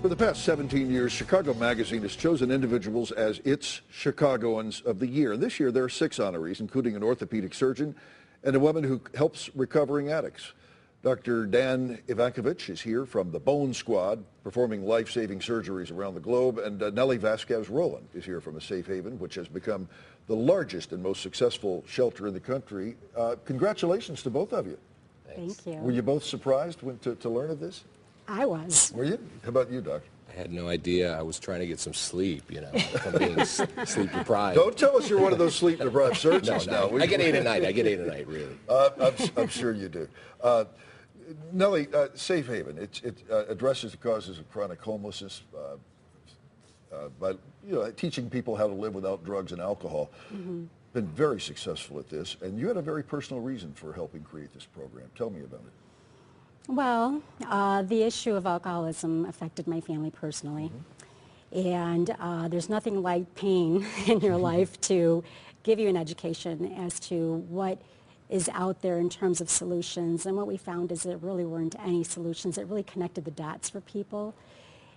For the past 17 years, Chicago Magazine has chosen individuals as its Chicagoans of the Year. And this year, there are 6 honorees, including an orthopedic surgeon and a woman who helps recovering addicts. Dr. Dan Ivankovich is here from the Bone Squad, performing life-saving surgeries around the globe. And Nellie Vasquez-Rowland is here from a safe haven, which has become the largest and most successful shelter in the country. Congratulations to both of you. Thank you. Were you both surprised to learn of this? I was. Were you? How about you, Doc? I had no idea. I was trying to get some sleep, you know, from being sleep deprived. Don't tell us you're one of those sleep deprived surgeons now. I get 8 at night. I get 8 at night, really. I'm sure you do. Nellie, Safe Haven, it addresses the causes of chronic homelessness by teaching people how to live without drugs and alcohol. Mm-hmm. Been very successful at this, and you had a very personal reason for helping create this program. Tell me about it. Well, the issue of alcoholism affected my family personally. Mm-hmm. And there's nothing like pain in your life to give you an education as to what is out there in terms of solutions. And what we found is there really weren't any solutions that really connected the dots for people.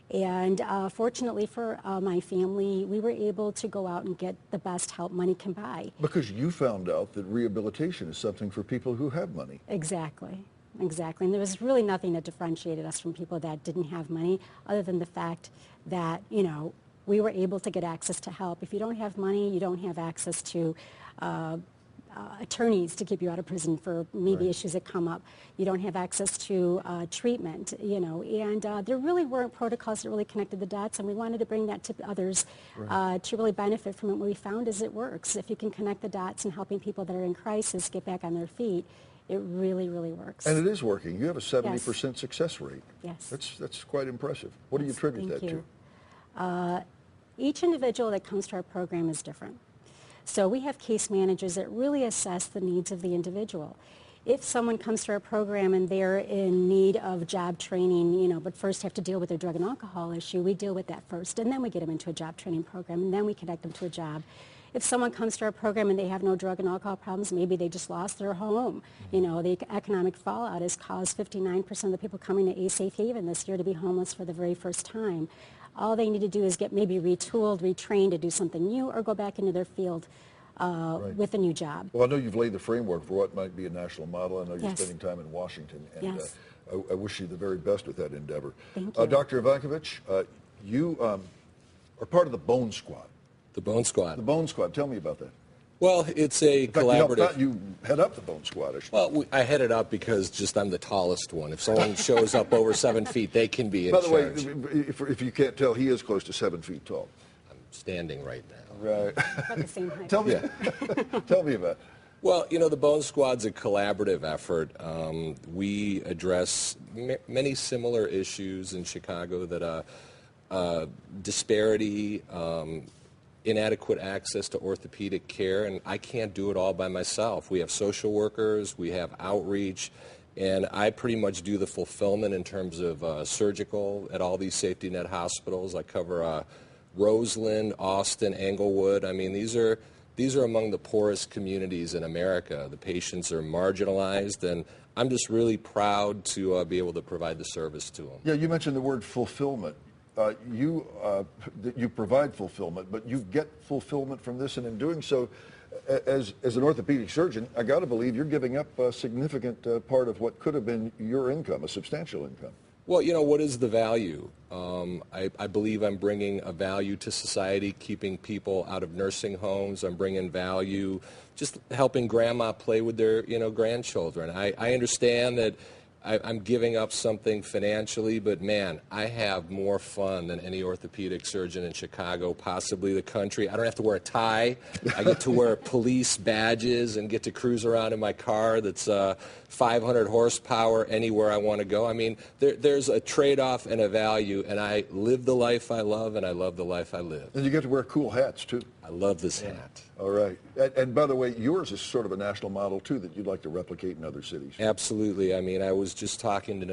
And fortunately for my family, we were able to go out and get the best help money can buy. Because you found out that rehabilitation is something for people who have money. Exactly. Exactly. And there was really nothing that differentiated us from people that didn't have money, other than the fact that, you know, we were able to get access to help. If you don't have money, you don't have access to attorneys to keep you out of prison for maybe right. issues that come up. You don't have access to treatment, you know, and there really weren't protocols that really connected the dots, and we wanted to bring that to others right. To really benefit from it. What we found is it works. If you can connect the dots and helping people that are in crisis get back on their feet, it really, really works. And it is working. You have a 70% yes. success rate. Yes. That's quite impressive. What do you attribute that to? Each individual that comes to our program is different. So we have case managers that really assess the needs of the individual. If someone comes to our program and they're in need of job training, you know, but first have to deal with their drug and alcohol issue, we deal with that first, and then we get them into a job training program, and then we connect them to a job. If someone comes to our program and they have no drug and alcohol problems, maybe they just lost their home. You know, the economic fallout has caused 59% of the people coming to A Safe Haven this year to be homeless for the very first time. All they need to do is get maybe retooled, retrained to do something new, or go back into their field right. with a new job. Well, I know you've laid the framework for what might be a national model. I know you're yes. spending time in Washington, and yes. I wish you the very best with that endeavor. Thank you. Dr. Ivankovich, you are part of the Bone Squad. The Bone Squad. The Bone Squad. Tell me about that. Well, it's a collaborative. You head up the Bone Squad. Well, I head it up because just I'm the tallest one. If someone shows up over 7 feet, they can be in charge. By the way, if you can't tell, he is close to 7 feet tall. I'm standing right now. Right. About the same height. Tell me, tell me about it. Well, you know, the Bone Squad's a collaborative effort. We address many similar issues in Chicago that disparity, inadequate access to orthopedic care, and I can't do it all by myself. We have social workers, we have outreach, and I pretty much do the fulfillment in terms of surgical at all these safety net hospitals. I cover Roseland, Austin, Englewood. I mean, these are among the poorest communities in America. The patients are marginalized, and I'm just really proud to be able to provide the service to them. Yeah, you mentioned the word fulfillment. You provide fulfillment, but you get fulfillment from this, and in doing so, as an orthopedic surgeon, I got to believe you're giving up a significant part of what could have been your income, a substantial income. Well, you know, what is the value? I believe I'm bringing a value to society, keeping people out of nursing homes. I'm bringing value, just helping grandma play with their, grandchildren. I understand that I'm giving up something financially, but man, I have more fun than any orthopedic surgeon in Chicago, possibly the country. I don't have to wear a tie. I get to wear police badges and get to cruise around in my car that's 500 horsepower anywhere I want to go. I mean, there's a trade-off and a value, and I live the life I love, and I love the life I live. And you get to wear cool hats, too. I I love this hat. All right. And by the way, yours is sort of a national model, too, that you'd like to replicate in other cities. Absolutely. I mean, I was just talking to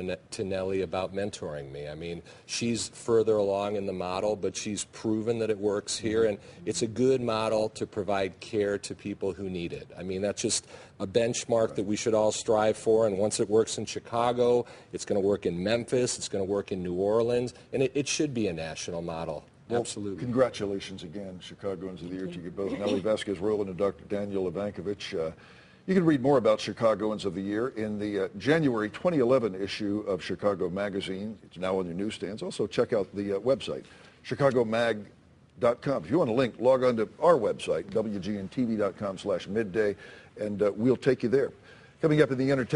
Nellie about mentoring me. I mean, she's further along in the model, but she's proven that it works here, and it's a good model to provide care to people who need it. I mean, that's just a benchmark that we should all strive for, and once it works in Chicago, it's going to work in Memphis, it's going to work in New Orleans, and it should be a national model. Well, Absolutely. Congratulations again, Chicagoans of the Year to you both, Nellie Vasquez-Rowland and Dr. Daniel Ivankovich. You can read more about Chicagoans of the Year in the January 2011 issue of Chicago Magazine. It's now on your newsstands. Also, check out the website, chicagomag.com. If you want a link, log on to our website, WGNTV.com/midday, and we'll take you there. Coming up in the entertainment